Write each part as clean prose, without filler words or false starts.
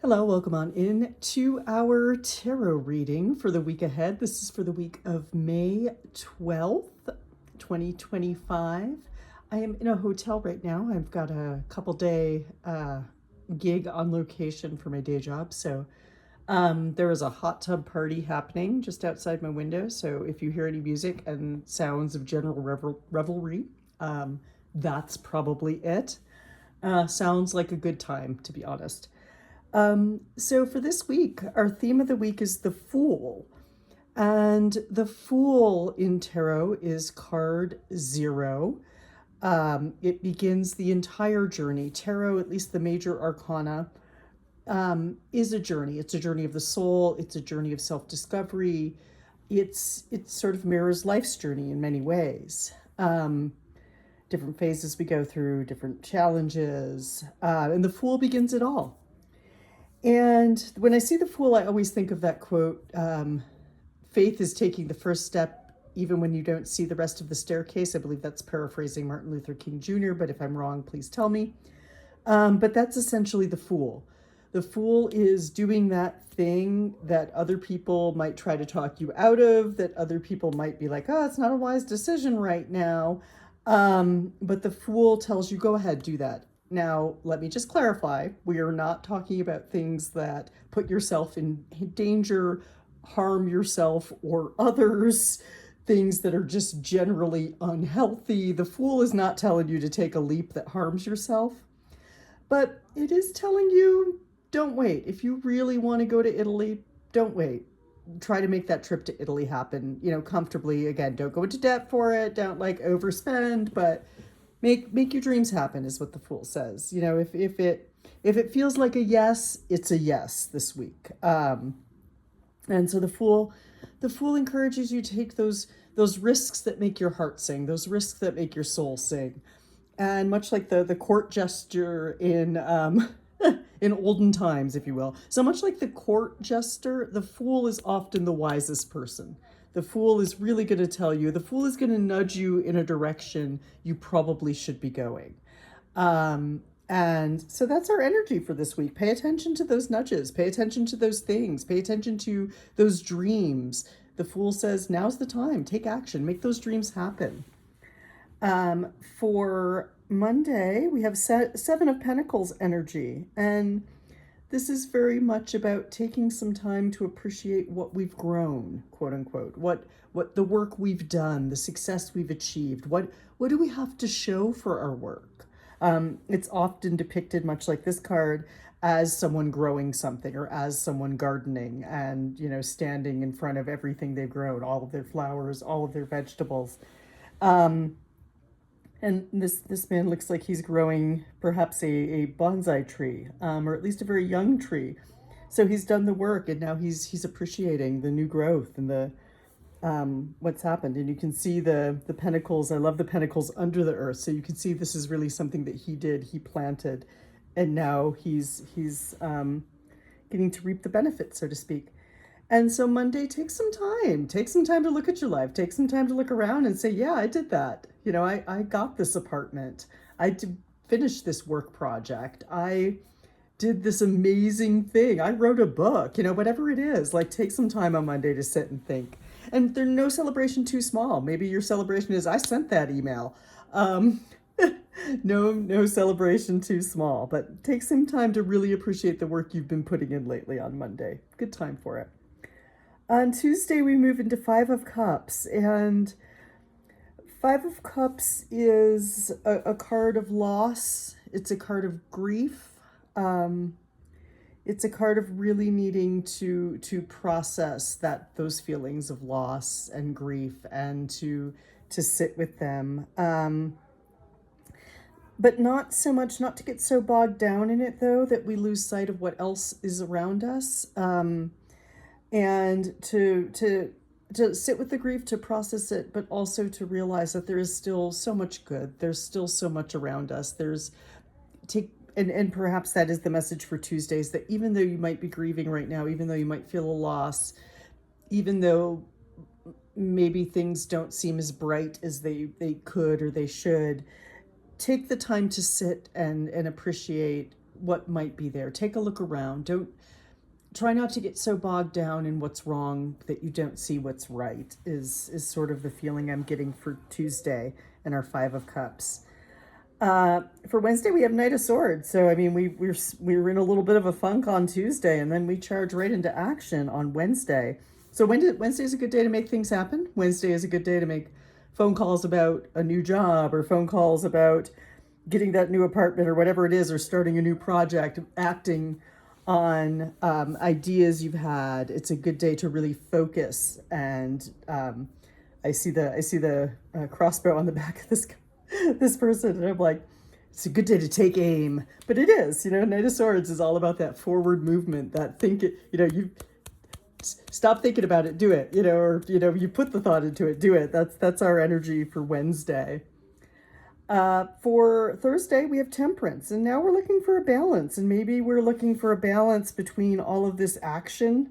Hello, welcome on in to our tarot reading for the week ahead. This is for the week of May 12th, 2025. I am in a hotel right now. I've got a couple day gig on location for my day job. So there is a hot tub party happening just outside my window. So if you hear any music and sounds of general revelry, that's probably it. Sounds like a good time, to be honest. So for this week, our theme of the week is the Fool. And the Fool in tarot is card 0. It begins the entire journey. Tarot, at least the major arcana, is a journey. It's a journey of the soul. It's a journey of self-discovery. It sort of mirrors life's journey in many ways. Different phases we go through, different challenges, and the Fool begins it all. And when I see the Fool, I always think of that quote, faith is taking the first step even when you don't see the rest of the staircase. I believe that's paraphrasing Martin Luther King Jr., but if I'm wrong, please tell me. But that's essentially the Fool. The Fool is doing that thing that other people might try to talk you out of, that other people might be like, oh, it's not a wise decision right now. But the Fool tells you, go ahead, do that. Now, let me just clarify, we are not talking about things that put yourself in danger, harm yourself or others, things that are just generally unhealthy. The Fool is not telling you to take a leap that harms yourself, but it is telling you, don't wait. If you really want to go to Italy, don't wait. Try to make that trip to Italy happen, comfortably. Again, don't go into debt for it. Don't overspend, but make your dreams happen is what the Fool says. If it feels like a yes, it's a yes this week. And so the Fool encourages you to take those risks that make your heart sing, those risks that make your soul sing. And much like the court jester in in olden times, if you will, so much like the court jester, the Fool is often the wisest person. The Fool is really going to tell you, the Fool is going to nudge you in a direction you probably should be going. And so that's our energy for this week. Pay attention to those nudges, pay attention to those things, pay attention to those dreams. The Fool says, now's the time, take action, make those dreams happen. For Monday, we have Seven of Pentacles energy. And this is very much about taking some time to appreciate what we've grown, quote unquote, what the work we've done, the success we've achieved. What do we have to show for our work? It's often depicted, much like this card, as someone growing something or as someone gardening and, standing in front of everything they've grown, all of their flowers, all of their vegetables. And this man looks like he's growing perhaps a bonsai tree, or at least a very young tree. So he's done the work, and now he's appreciating the new growth and the what's happened. And you can see the pentacles. I love the pentacles under the earth. So you can see this is really something that he did. He planted, and now he's getting to reap the benefits, so to speak. And so Monday, take some time. Take some time to look at your life. Take some time to look around and say, yeah, I did that. I got this apartment. I finished this work project. I did this amazing thing. I wrote a book, whatever it is. Take some time on Monday to sit and think. And there's no celebration too small. Maybe your celebration is, I sent that email. No celebration too small, but take some time to really appreciate the work you've been putting in lately on Monday. Good time for it. On Tuesday, we move into Five of Cups, and Five of Cups is a card of loss. It's a card of grief. It's a card of really needing to process those feelings of loss and grief and to sit with them. But not so much, not to get so bogged down in it, though, that we lose sight of what else is around us. And to sit with the grief, to process it, but also to realize that there is still so much good. There's still so much around us. And perhaps that is the message for Tuesdays, that even though you might be grieving right now, even though you might feel a loss, even though maybe things don't seem as bright as they could or they should, take the time to sit and appreciate what might be there. Take a look around. Don't try not to get so bogged down in what's wrong that you don't see what's right, is sort of the feeling I'm getting for Tuesday and our Five of Cups. For Wednesday, we have Knight of Swords. So, I mean, we were in a little bit of a funk on Tuesday, and then we charge right into action on Wednesday. So Wednesday is a good day to make things happen. Wednesday is a good day to make phone calls about a new job, or phone calls about getting that new apartment or whatever it is, or starting a new project, acting on ideas you've had. It's a good day to really focus. And I see the crossbow on the back of this person, and I'm like, it's a good day to take aim. But it is, Knight of Swords is all about that forward movement, that you stop thinking about it, do it, or you put the thought into it, do it. That's our energy for Wednesday. For Thursday, we have Temperance, and now we're looking for a balance, and maybe we're looking for a balance between all of this action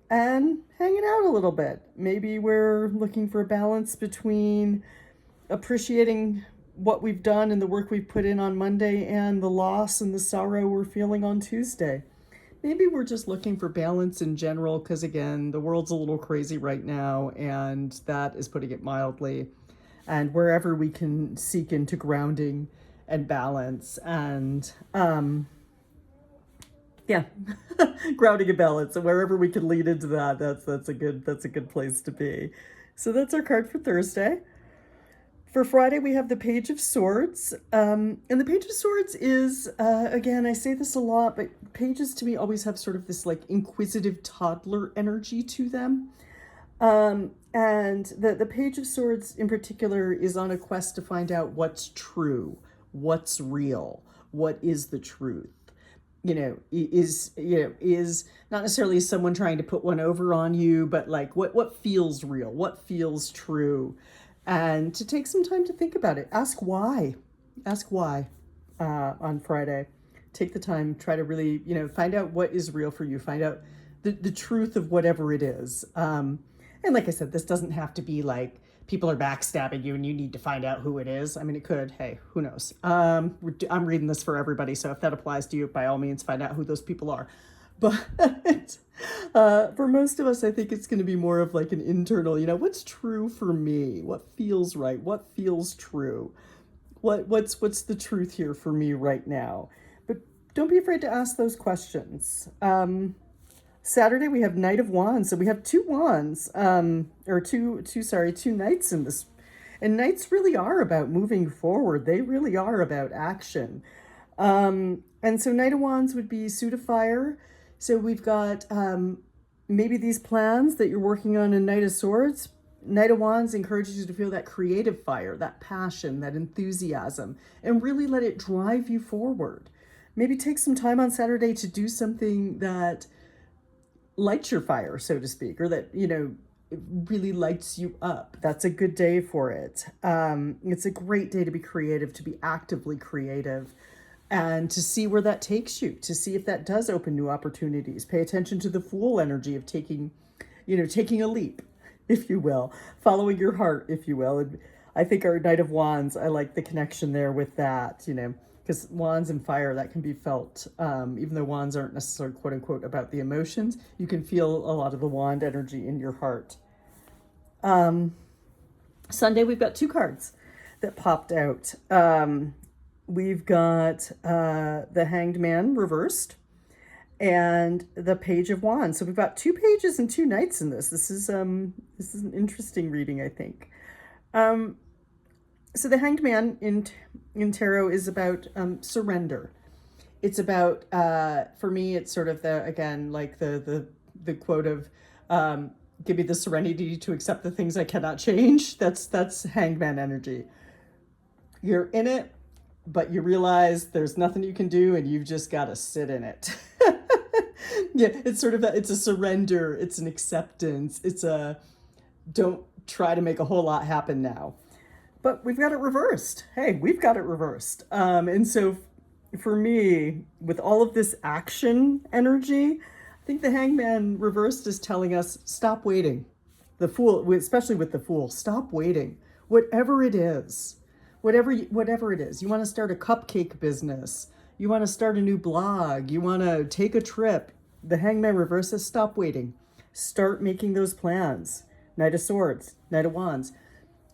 and hanging out a little bit. Maybe we're looking for a balance between appreciating what we've done and the work we've put in on Monday and the loss and the sorrow we're feeling on Tuesday. Maybe we're just looking for balance in general, because again, the world's a little crazy right now, and that is putting it mildly. And wherever we can seek into grounding and balance and grounding and balance, and wherever we can lead into that, that's a good place to be. So that's our card for Thursday. For Friday, we have the Page of Swords. And the Page of Swords is, again, I say this a lot, but pages to me always have sort of this like inquisitive toddler energy to them. And the Page of Swords in particular is on a quest to find out what's true, what's real, what is the truth. Is not necessarily someone trying to put one over on you, but like what feels real, what feels true. And to take some time to think about it. Ask why on Friday. Take the time, try to really, find out what is real for you. Find out the truth of whatever it is. And like I said, this doesn't have to be like people are backstabbing you and you need to find out who it is. I mean, it could. Hey, who knows? I'm reading this for everybody. So if that applies to you, by all means, find out who those people are. But for most of us, I think it's going to be more of like an internal, what's true for me? What feels right? What feels true? What's the truth here for me right now? But don't be afraid to ask those questions. Saturday, we have Knight of Wands. So we have two wands, two knights in this. And knights really are about moving forward. They really are about action. And so Knight of Wands would be suit of fire. So we've got maybe these plans that you're working on in Knight of Swords. Knight of Wands encourages you to feel that creative fire, that passion, that enthusiasm, and really let it drive you forward. Maybe take some time on Saturday to do something that lights your fire, so to speak, or that, it really lights you up. That's a good day for it. It's a great day to be creative, to be actively creative, and to see where that takes you, to see if that does open new opportunities. Pay attention to the Fool energy of taking a leap, if you will, following your heart, if you will. And I think our Knight of Wands, I like the connection there with that, because wands and fire, that can be felt. Even though wands aren't necessarily quote unquote about the emotions, you can feel a lot of the wand energy in your heart. Sunday, we've got two cards that popped out. We've got the Hanged Man reversed and the Page of Wands. So we've got two pages and two knights in this. This is an interesting reading, I think. So the Hanged Man in tarot is about surrender. It's about, for me, it's sort of the quote of, give me the serenity to accept the things I cannot change. That's Hanged Man energy. You're in it, but you realize there's nothing you can do and you've just got to sit in it. Yeah, it's sort of it's a surrender. It's an acceptance. It's a don't try to make a whole lot happen now. But we've got it reversed. Hey, we've got it reversed. And so for me, with all of this action energy, I think the Hangman reversed is telling us, stop waiting. The Fool, especially with the Fool, stop waiting. Whatever it is, whatever it is. You want to start a cupcake business. You want to start a new blog. You want to take a trip. The Hangman reverse says stop waiting. Start making those plans. Knight of Swords, Knight of Wands.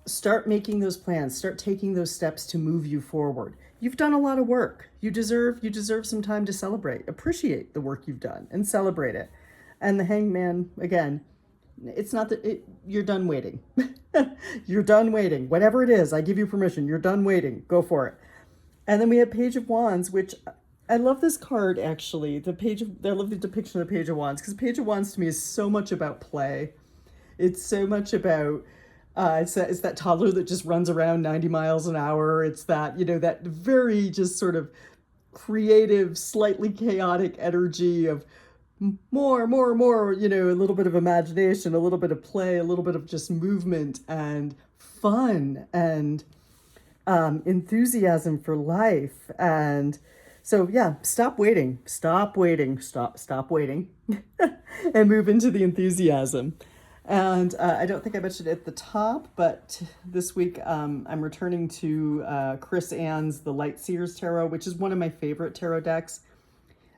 Start making those plans. Start taking those steps to move you forward. You've done a lot of work. You deserve some time to celebrate. Appreciate the work you've done and celebrate it. And the Hangman, again, it's not that you're done waiting. You're done waiting. Whatever it is, I give you permission. You're done waiting. Go for it. And then we have Page of Wands, which I love this card, actually. I love the depiction of the Page of Wands, because Page of Wands to me is so much about play. It's so much about, it's that toddler that just runs around 90 miles an hour. It's that, that very just sort of creative, slightly chaotic energy of more, a little bit of imagination, a little bit of play, a little bit of just movement and fun and enthusiasm for life. And so, yeah, stop waiting, stop waiting and move into the enthusiasm. And I don't think I mentioned it at the top, but this week I'm returning to Chris Ann's The Light Seers Tarot, which is one of my favorite tarot decks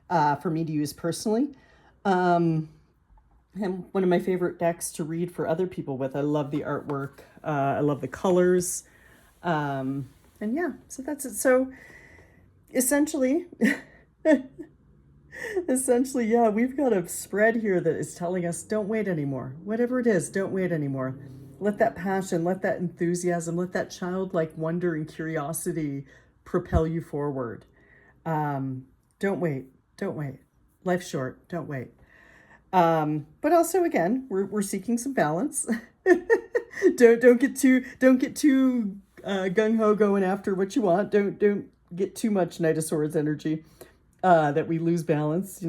for me to use personally. And one of my favorite decks to read for other people with. I love the artwork. I love the colors. And yeah, so that's it. So essentially, yeah, we've got a spread here that is telling us don't wait anymore. Whatever it is, don't wait anymore. Let that passion, let that enthusiasm, let that childlike wonder and curiosity propel you forward. Don't wait. Life's short. Don't wait. But also, again, we're seeking some balance. don't get too gung ho going after what you want. Don't get too much Knight of Swords energy that we lose balance.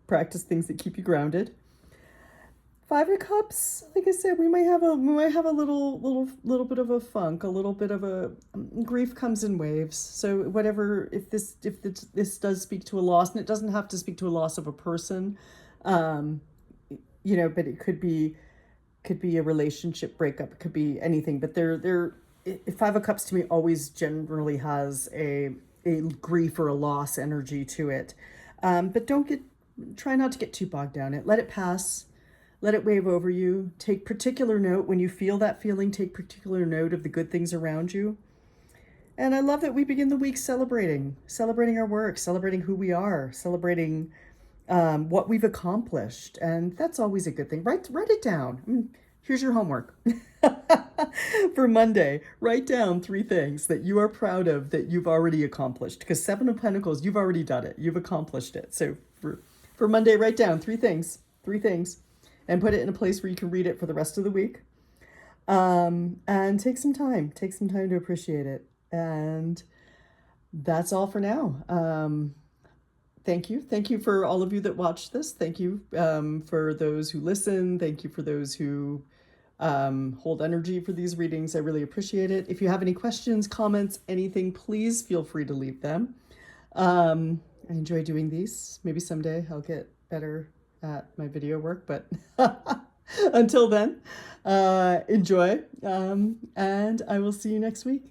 Practice things that keep you grounded. Five of Cups, like I said, we might have a little bit of a funk, a little bit of a grief comes in waves. So whatever, if this does speak to a loss, and it doesn't have to speak to a loss of a person, but it could be a relationship breakup, it could be anything. But Five of Cups to me always generally has a grief or a loss energy to it. But try not to get too bogged down in it. Let it pass. Let it wave over you. Take particular note when you feel that feeling. Take particular note of the good things around you. And I love that we begin the week celebrating our work, celebrating who we are, celebrating what we've accomplished. And that's always a good thing. Write it down. Here's your homework for Monday. Write down 3 things that you are proud of that you've already accomplished. Because 7 of Pentacles, you've already done it. You've accomplished it. So for Monday, write down 3 things. And put it in a place where you can read it for the rest of the week. And take some time to appreciate it. And that's all for now. Thank you for all of you that watched this. Thank you for those who listen. Thank you for those who hold energy for these readings. I really appreciate it. If you have any questions, comments, anything, please feel free to leave them. I enjoy doing these. Maybe someday I'll get better at my video work, but until then, enjoy, and I will see you next week.